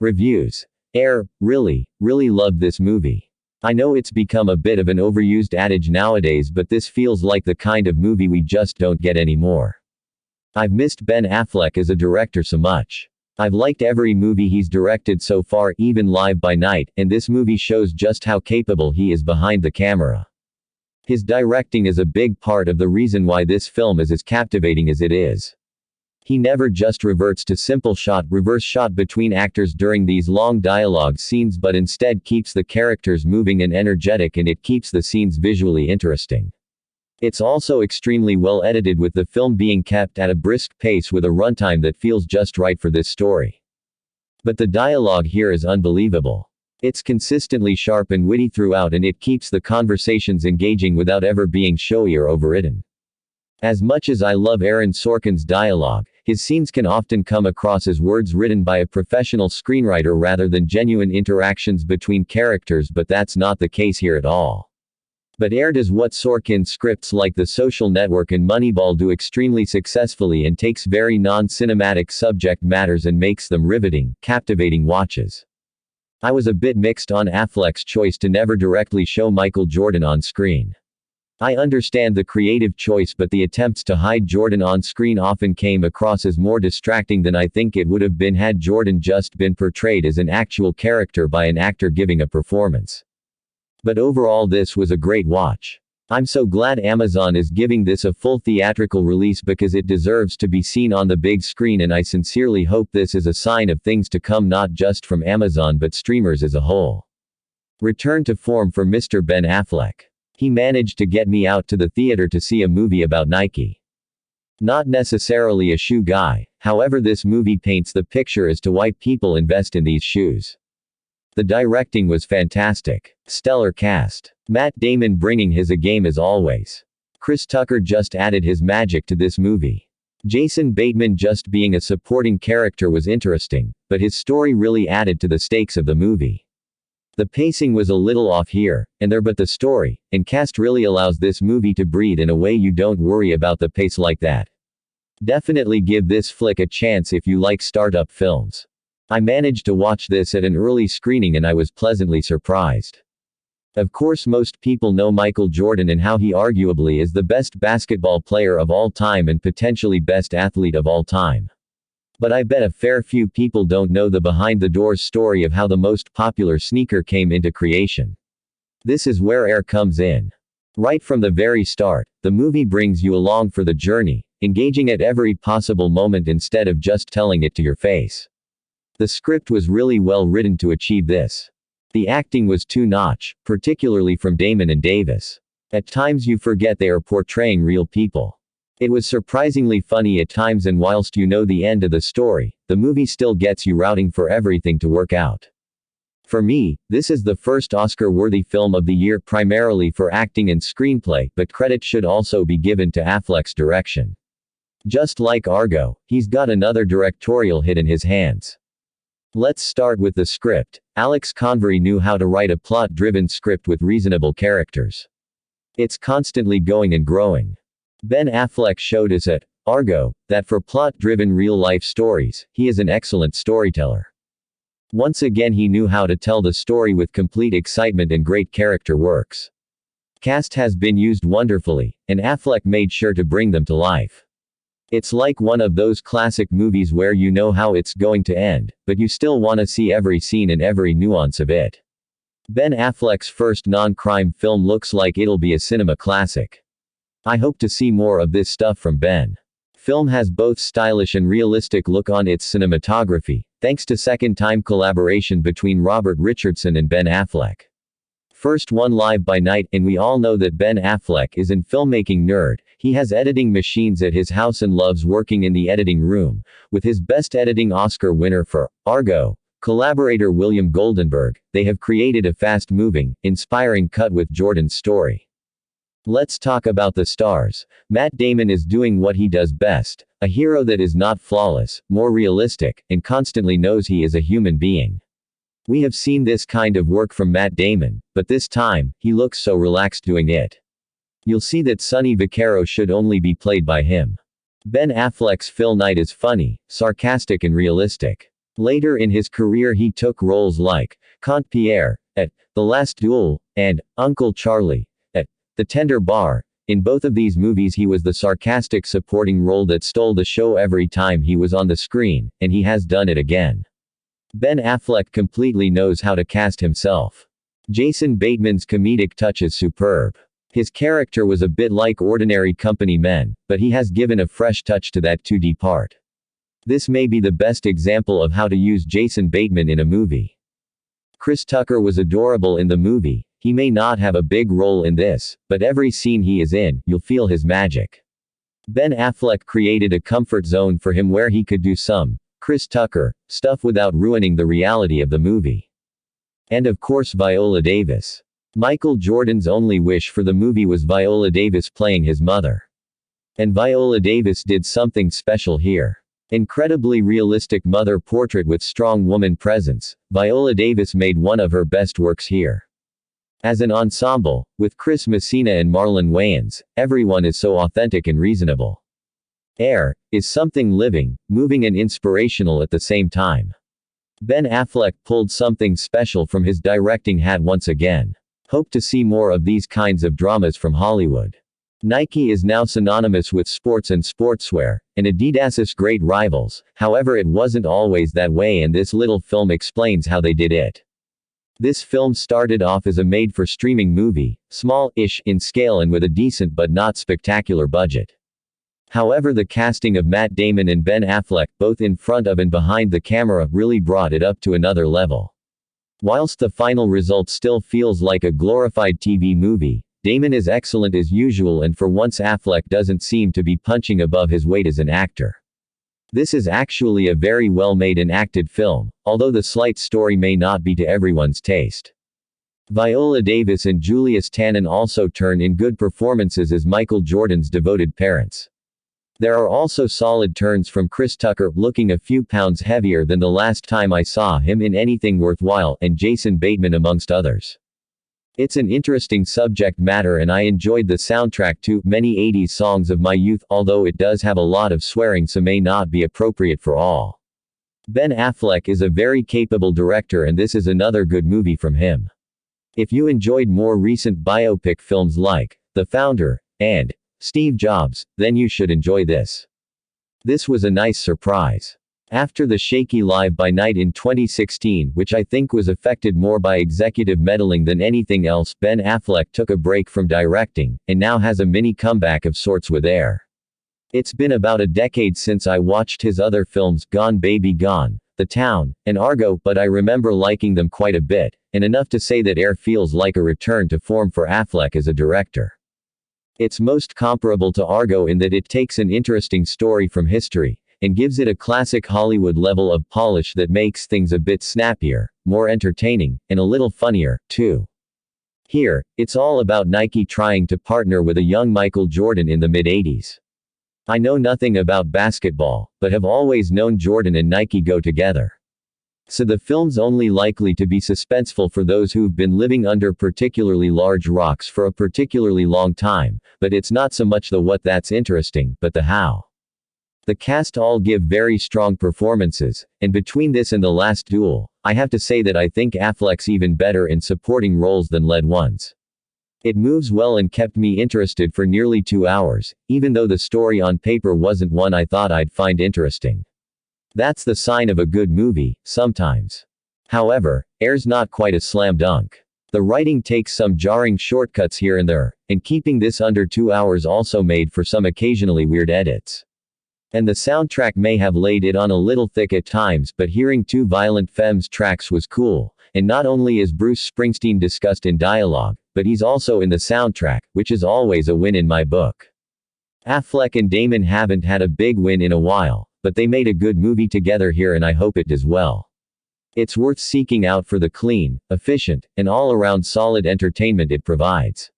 Reviews. Really loved this movie. I know it's become a bit of an overused adage nowadays, but this feels like the kind of movie we just don't get anymore. I've missed Ben Affleck as a director so much. I've liked every movie he's directed so far, even Live by Night, and this movie shows just how capable he is behind the camera. His directing is a big part of the reason why this film is as captivating as it is. He never just reverts to simple reverse shot between actors during these long dialogue scenes, but instead keeps the characters moving and energetic, and it keeps the scenes visually interesting. It's also extremely well edited, with the film being kept at a brisk pace with a runtime that feels just right for this story. But the dialogue here is unbelievable. It's consistently sharp and witty throughout, and it keeps the conversations engaging without ever being showy or overwritten. As much as I love Aaron Sorkin's dialogue, his scenes can often come across as words written by a professional screenwriter rather than genuine interactions between characters, but that's not the case here at all. But Ayer does what Sorkin scripts like The Social Network and Moneyball do extremely successfully, and takes very non-cinematic subject matters and makes them riveting, captivating watches. I was a bit mixed on Affleck's choice to never directly show Michael Jordan on screen. I understand the creative choice, but the attempts to hide Jordan on screen often came across as more distracting than I think it would have been had Jordan just been portrayed as an actual character by an actor giving a performance. But overall, this was a great watch. I'm so glad Amazon is giving this a full theatrical release, because it deserves to be seen on the big screen, and I sincerely hope this is a sign of things to come, not just from Amazon but streamers as a whole. Return to form for Mr. Ben Affleck. He managed to get me out to the theater to see a movie about Nike. Not necessarily a shoe guy, however, this movie paints the picture as to why people invest in these shoes. The directing was fantastic. Stellar cast. Matt Damon bringing his A game as always. Chris Tucker just added his magic to this movie. Jason Bateman just being a supporting character was interesting, but his story really added to the stakes of the movie. The pacing was a little off here and there, but the story and cast really allows this movie to breathe in a way you don't worry about the pace like that. Definitely give this flick a chance if you like startup films. I managed to watch this at an early screening and I was pleasantly surprised. Of course, most people know Michael Jordan and how he arguably is the best basketball player of all time and potentially best athlete of all time. But I bet a fair few people don't know the behind-the-doors story of how the most popular sneaker came into creation. This is where Ayer comes in. Right from the very start, the movie brings you along for the journey, engaging at every possible moment instead of just telling it to your face. The script was really well written to achieve this. The acting was top-notch, particularly from Damon and Davis. At times you forget they are portraying real people. It was surprisingly funny at times, and whilst you know the end of the story, the movie still gets you rooting for everything to work out. For me, this is the first Oscar-worthy film of the year, primarily for acting and screenplay, but credit should also be given to Affleck's direction. Just like Argo, he's got another directorial hit in his hands. Let's start with the script. Alex Convery knew how to write a plot-driven script with reasonable characters. It's constantly going and growing. Ben Affleck showed us at Argo that for plot-driven real-life stories, he is an excellent storyteller. Once again, he knew how to tell the story with complete excitement and great character works. Cast has been used wonderfully, and Affleck made sure to bring them to life. It's like one of those classic movies where you know how it's going to end, but you still want to see every scene and every nuance of it. Ben Affleck's first non-crime film looks like it'll be a cinema classic. I hope to see more of this stuff from Ben. Film has both stylish and realistic look on its cinematography, thanks to second-time collaboration between Robert Richardson and Ben Affleck. First one Live by Night, and we all know that Ben Affleck is an filmmaking nerd. He has editing machines at his house and loves working in the editing room. With his Best Editing Oscar winner for Argo collaborator William Goldenberg, they have created a fast-moving, inspiring cut with Jordan's story. Let's talk about the stars. Matt Damon is doing what he does best, a hero that is not flawless, more realistic, and constantly knows he is a human being. We have seen this kind of work from Matt Damon, but this time, he looks so relaxed doing it. You'll see that Sonny Vaccaro should only be played by him. Ben Affleck's Phil Knight is funny, sarcastic and realistic. Later in his career he took roles like Comte Pierre at The Last Duel and Uncle Charlie at The Tender Bar. In both of these movies he was the sarcastic supporting role that stole the show every time he was on the screen, and he has done it again. Ben Affleck completely knows how to cast himself. Jason Bateman's comedic touch is superb. His character was a bit like ordinary company men, but he has given a fresh touch to that 2D part. This may be the best example of how to use Jason Bateman in a movie. Chris Tucker was adorable in the movie. He may not have a big role in this, but every scene he is in, you'll feel his magic. Ben Affleck created a comfort zone for him where he could do some Chris Tucker stuff without ruining the reality of the movie. And of course Viola Davis. Michael Jordan's only wish for the movie was Viola Davis playing his mother. And Viola Davis did something special here. Incredibly realistic mother portrait with strong woman presence, Viola Davis made one of her best works here. As an ensemble, with Chris Messina and Marlon Wayans, everyone is so authentic and reasonable. Air is something living, moving and inspirational at the same time. Ben Affleck pulled something special from his directing hat once again. Hope to see more of these kinds of dramas from Hollywood. Nike is now synonymous with sports and sportswear, and Adidas's great rivals, however it wasn't always that way and this little film explains how they did it. This film started off as a made-for-streaming movie, small-ish in scale and with a decent but not spectacular budget. However, the casting of Matt Damon and Ben Affleck, both in front of and behind the camera, really brought it up to another level. Whilst the final result still feels like a glorified TV movie, Damon is excellent as usual and for once Affleck doesn't seem to be punching above his weight as an actor. This is actually a very well made and acted film, although the slight story may not be to everyone's taste. Viola Davis and Julius Tannen also turn in good performances as Michael Jordan's devoted parents. There are also solid turns from Chris Tucker, looking a few pounds heavier than the last time I saw him in anything worthwhile, and Jason Bateman amongst others. It's an interesting subject matter and I enjoyed the soundtrack to many 80s songs of my youth, although it does have a lot of swearing so may not be appropriate for all. Ben Affleck is a very capable director and this is another good movie from him. If you enjoyed more recent biopic films like The Founder and Steve Jobs, then you should enjoy this. This was a nice surprise. After the shaky Live by Night in 2016, which I think was affected more by executive meddling than anything else, Ben Affleck took a break from directing, and now has a mini comeback of sorts with Air. It's been about a decade since I watched his other films, Gone Baby Gone, The Town, and Argo, but I remember liking them quite a bit, and enough to say that Air feels like a return to form for Affleck as a director. It's most comparable to Argo in that it takes an interesting story from history, and gives it a classic Hollywood level of polish that makes things a bit snappier, more entertaining, and a little funnier, too. Here, it's all about Nike trying to partner with a young Michael Jordan in the mid-80s. I know nothing about basketball, but have always known Jordan and Nike go together. So the film's only likely to be suspenseful for those who've been living under particularly large rocks for a particularly long time, but it's not so much the what that's interesting, but the how. The cast all give very strong performances, and between this and The Last Duel, I have to say that I think Affleck's even better in supporting roles than lead ones. It moves well and kept me interested for nearly 2 hours, even though the story on paper wasn't one I thought I'd find interesting. That's the sign of a good movie, sometimes. However, Air's not quite a slam dunk. The writing takes some jarring shortcuts here and there, and keeping this under 2 hours also made for some occasionally weird edits. And the soundtrack may have laid it on a little thick at times, but hearing two Violent Femmes tracks was cool, and not only is Bruce Springsteen discussed in dialogue, but he's also in the soundtrack, which is always a win in my book. Affleck and Damon haven't had a big win in a while, but they made a good movie together here and I hope it does well. It's worth seeking out for the clean, efficient, and all-around solid entertainment it provides.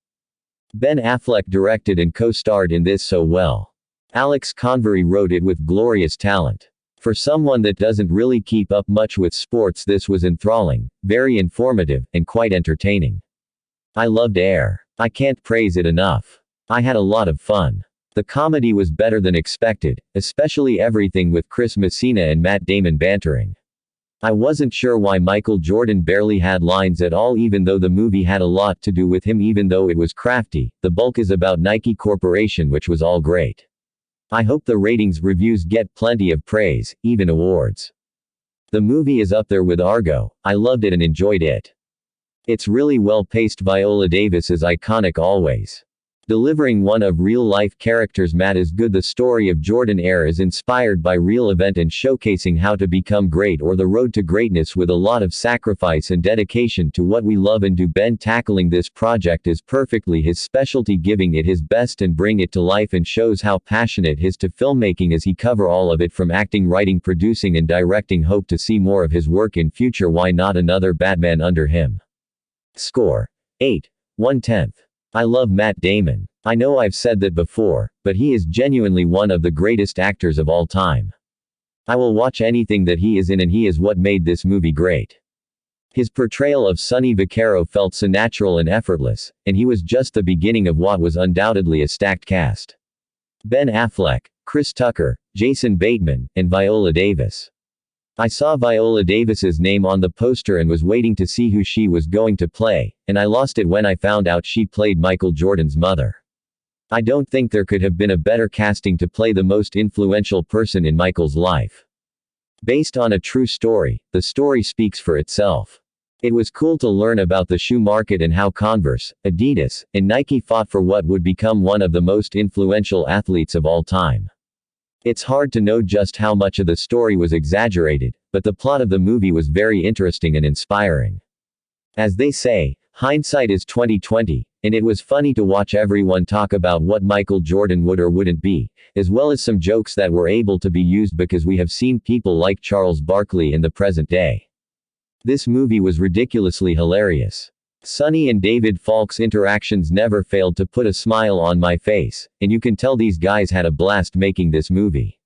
Ben Affleck directed and co-starred in this so well. Alex Convery wrote it with glorious talent. For someone that doesn't really keep up much with sports, this was enthralling, very informative, and quite entertaining. I loved Air. I can't praise it enough. I had a lot of fun. The comedy was better than expected, especially everything with Chris Messina and Matt Damon bantering. I wasn't sure why Michael Jordan barely had lines at all, even though the movie had a lot to do with him, even though it was crafty. The bulk is about Nike Corporation, which was all great. I hope the ratings reviews get plenty of praise, even awards. The movie is up there with Argo. I loved it and enjoyed it. It's really well paced. Viola Davis is iconic always. Delivering one of real-life characters. Matt is good. The story of Jordan Air is inspired by real event and showcasing how to become great or the road to greatness with a lot of sacrifice and dedication to what we love and do. Ben tackling this project is perfectly his specialty, giving it his best and bring it to life, and shows how passionate he is to filmmaking as he cover all of it from acting, writing, producing and directing. Hope to see more of his work in future. Why not another Batman under him? Score. 8. 1/10. I love Matt Damon. I know I've said that before, but he is genuinely one of the greatest actors of all time. I will watch anything that he is in, and he is what made this movie great. His portrayal of Sonny Vaccaro felt so natural and effortless, and he was just the beginning of what was undoubtedly a stacked cast. Ben Affleck, Chris Tucker, Jason Bateman, and Viola Davis. I saw Viola Davis's name on the poster and was waiting to see who she was going to play, and I lost it when I found out she played Michael Jordan's mother. I don't think there could have been a better casting to play the most influential person in Michael's life. Based on a true story, the story speaks for itself. It was cool to learn about the shoe market and how Converse, Adidas, and Nike fought for what would become one of the most influential athletes of all time. It's hard to know just how much of the story was exaggerated, but the plot of the movie was very interesting and inspiring. As they say, hindsight is 20/20, and it was funny to watch everyone talk about what Michael Jordan would or wouldn't be, as well as some jokes that were able to be used because we have seen people like Charles Barkley in the present day. This movie was ridiculously hilarious. Sonny and David Falk's interactions never failed to put a smile on my face, and you can tell these guys had a blast making this movie.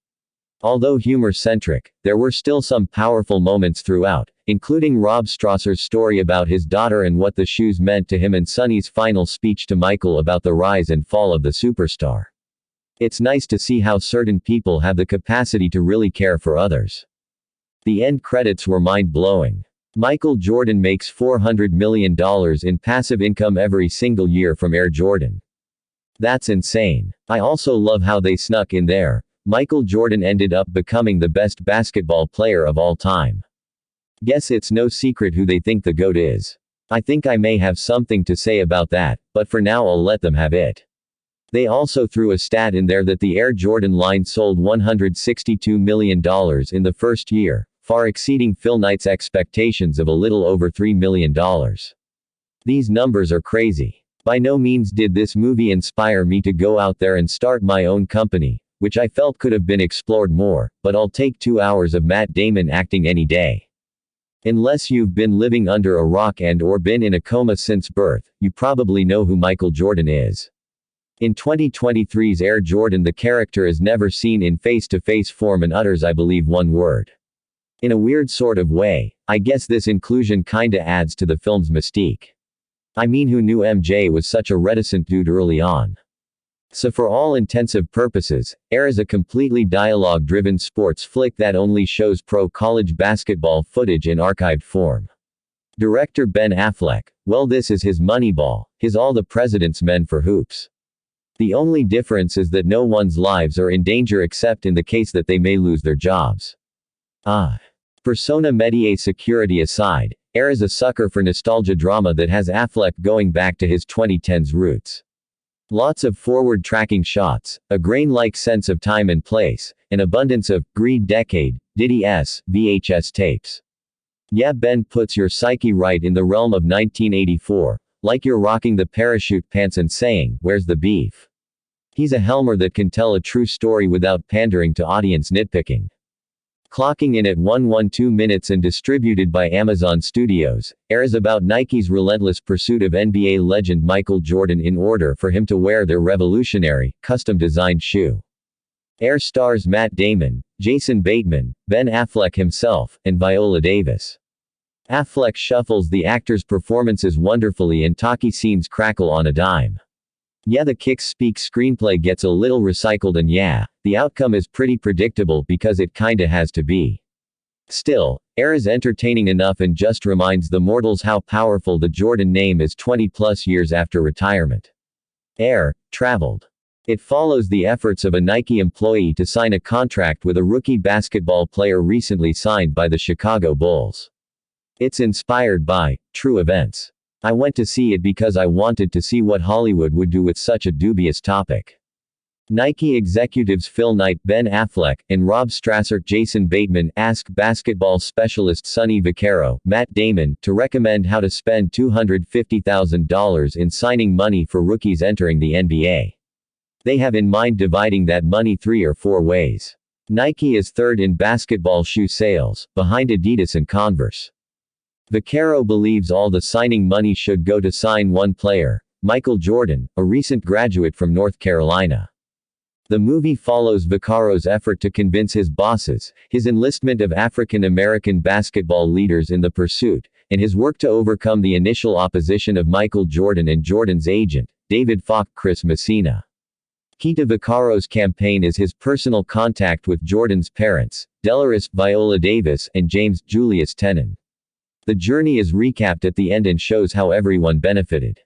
Although humor-centric, there were still some powerful moments throughout, including Rob Strasser's story about his daughter and what the shoes meant to him, and Sonny's final speech to Michael about the rise and fall of the superstar. It's nice to see how certain people have the capacity to really care for others. The end credits were mind-blowing. Michael Jordan makes $400 million in passive income every single year from Air Jordan. That's insane. I also love how they snuck in there. Michael Jordan ended up becoming the best basketball player of all time. Guess it's no secret who they think the GOAT is. I think I may have something to say about that, but for now I'll let them have it. They also threw a stat in there that the Air Jordan line sold $162 million in the first year, far exceeding Phil Knight's expectations of a little over $3 million. These numbers are crazy. By no means did this movie inspire me to go out there and start my own company, which I felt could have been explored more, but I'll take 2 hours of Matt Damon acting any day. Unless you've been living under a rock and/or been in a coma since birth, you probably know who Michael Jordan is. In 2023's Air Jordan, the character is never seen in face-to-face form and utters, I believe, one word. In a weird sort of way, I guess this inclusion kinda adds to the film's mystique. I mean, who knew MJ was such a reticent dude early on? So for all intensive purposes, Air is a completely dialogue-driven sports flick that only shows pro college basketball footage in archived form. Director Ben Affleck, well, this is his Moneyball, his All the President's Men for hoops. The only difference is that no one's lives are in danger except in the case that they may lose their jobs. Persona Metier security aside, Air is a sucker for nostalgia drama that has Affleck going back to his 2010s roots. Lots of forward-tracking shots, a grain-like sense of time and place, an abundance of Greed Decade, Diddy-s, VHS tapes. Yeah, Ben puts your psyche right in the realm of 1984, like you're rocking the parachute pants and saying, "Where's the beef?" He's a Helmer that can tell a true story without pandering to audience nitpicking. Clocking in at 1:12 minutes and distributed by Amazon Studios, Air is about Nike's relentless pursuit of NBA legend Michael Jordan in order for him to wear their revolutionary, custom-designed shoe. Air stars Matt Damon, Jason Bateman, Ben Affleck himself, and Viola Davis. Affleck shuffles the actors' performances wonderfully and talkie scenes crackle on a dime. Yeah, the Kicks Speak screenplay gets a little recycled, and yeah, the outcome is pretty predictable because it kinda has to be. Still, Air is entertaining enough and just reminds the mortals how powerful the Jordan name is 20+ years after retirement. Air traveled. It follows the efforts of a Nike employee to sign a contract with a rookie basketball player recently signed by the Chicago Bulls. It's inspired by true events. I went to see it because I wanted to see what Hollywood would do with such a dubious topic. Nike executives Phil Knight, Ben Affleck, and Rob Strasser, Jason Bateman ask basketball specialist Sonny Vaccaro, Matt Damon, to recommend how to spend $250,000 in signing money for rookies entering the NBA. They have in mind dividing that money 3 or 4 ways. Nike is third in basketball shoe sales, behind Adidas and Converse. Vaccaro believes all the signing money should go to sign one player, Michael Jordan, a recent graduate from North Carolina. The movie follows Vaccaro's effort to convince his bosses, his enlistment of African American basketball leaders in the pursuit, and his work to overcome the initial opposition of Michael Jordan and Jordan's agent, David Falk Chris Messina. Key to Vaccaro's campaign is his personal contact with Jordan's parents, Delores Viola Davis and James Julius Tenon. The journey is recapped at the end and shows how everyone benefited.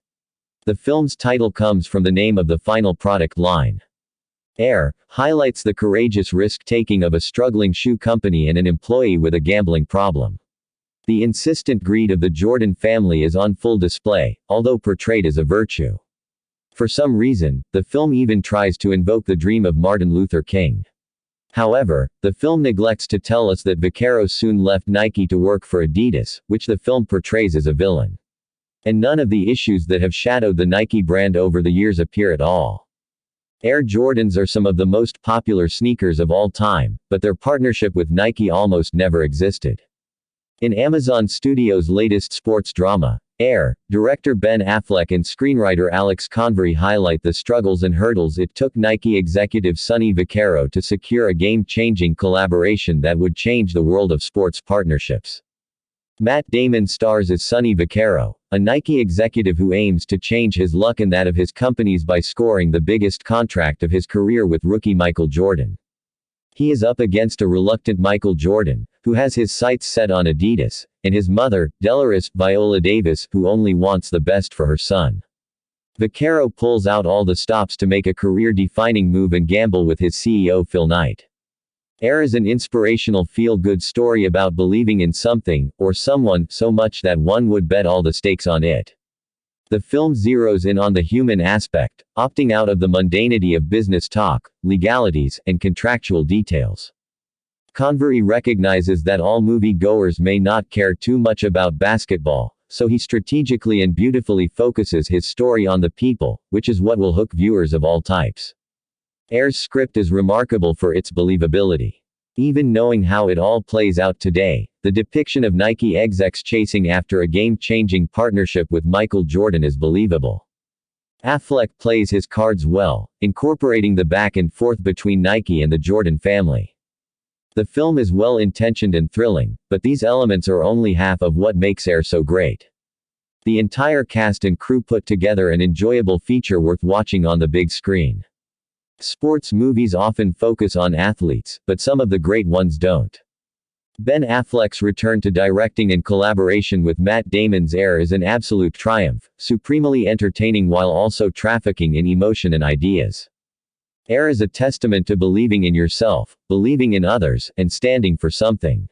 The film's title comes from the name of the final product line. Air highlights the courageous risk-taking of a struggling shoe company and an employee with a gambling problem. The insistent greed of the Jordan family is on full display, although portrayed as a virtue. For some reason, the film even tries to invoke the dream of Martin Luther King. However, the film neglects to tell us that Vaccaro soon left Nike to work for Adidas, which the film portrays as a villain. And none of the issues that have shadowed the Nike brand over the years appear at all. Air Jordans are some of the most popular sneakers of all time, but their partnership with Nike almost never existed. In Amazon Studios' latest sports drama, Air, director Ben Affleck and screenwriter Alex Convery highlight the struggles and hurdles it took Nike executive Sonny Vaccaro to secure a game-changing collaboration that would change the world of sports partnerships. Matt Damon stars as Sonny Vaccaro, a Nike executive who aims to change his luck and that of his companies by scoring the biggest contract of his career with rookie Michael Jordan. He is up against a reluctant Michael Jordan, who has his sights set on Adidas, and his mother, Delores Viola Davis, who only wants the best for her son. Vaccaro pulls out all the stops to make a career-defining move and gamble with his CEO Phil Knight. Air is an inspirational feel-good story about believing in something, or someone, so much that one would bet all the stakes on it. The film zeroes in on the human aspect, opting out of the mundanity of business talk, legalities, and contractual details. Convery recognizes that all movie-goers may not care too much about basketball, so he strategically and beautifully focuses his story on the people, which is what will hook viewers of all types. Air's script is remarkable for its believability. Even knowing how it all plays out today, the depiction of Nike execs chasing after a game-changing partnership with Michael Jordan is believable. Affleck plays his cards well, incorporating the back and forth between Nike and the Jordan family. The film is well-intentioned and thrilling, but these elements are only half of what makes Air so great. The entire cast and crew put together an enjoyable feature worth watching on the big screen. Sports movies often focus on athletes, but some of the great ones don't. Ben Affleck's return to directing and collaboration with Matt Damon's Air is an absolute triumph, supremely entertaining while also trafficking in emotion and ideas. Air is a testament to believing in yourself, believing in others, and standing for something.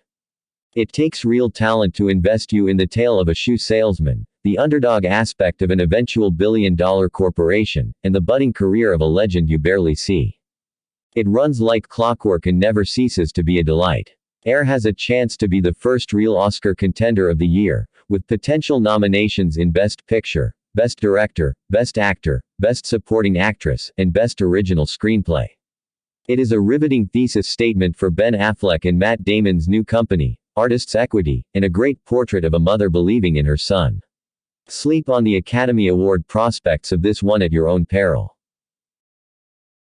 It takes real talent to invest you in the tale of a shoe salesman, the underdog aspect of an eventual billion-dollar corporation, and the budding career of a legend you barely see. It runs like clockwork and never ceases to be a delight. Air has a chance to be the first real Oscar contender of the year, with potential nominations in Best Picture, Best Director, Best Actor, Best Supporting Actress, and Best Original Screenplay. It is a riveting thesis statement for Ben Affleck and Matt Damon's new company, Artists Equity, and a great portrait of a mother believing in her son. Sleep on the Academy Award prospects of this one at your own peril.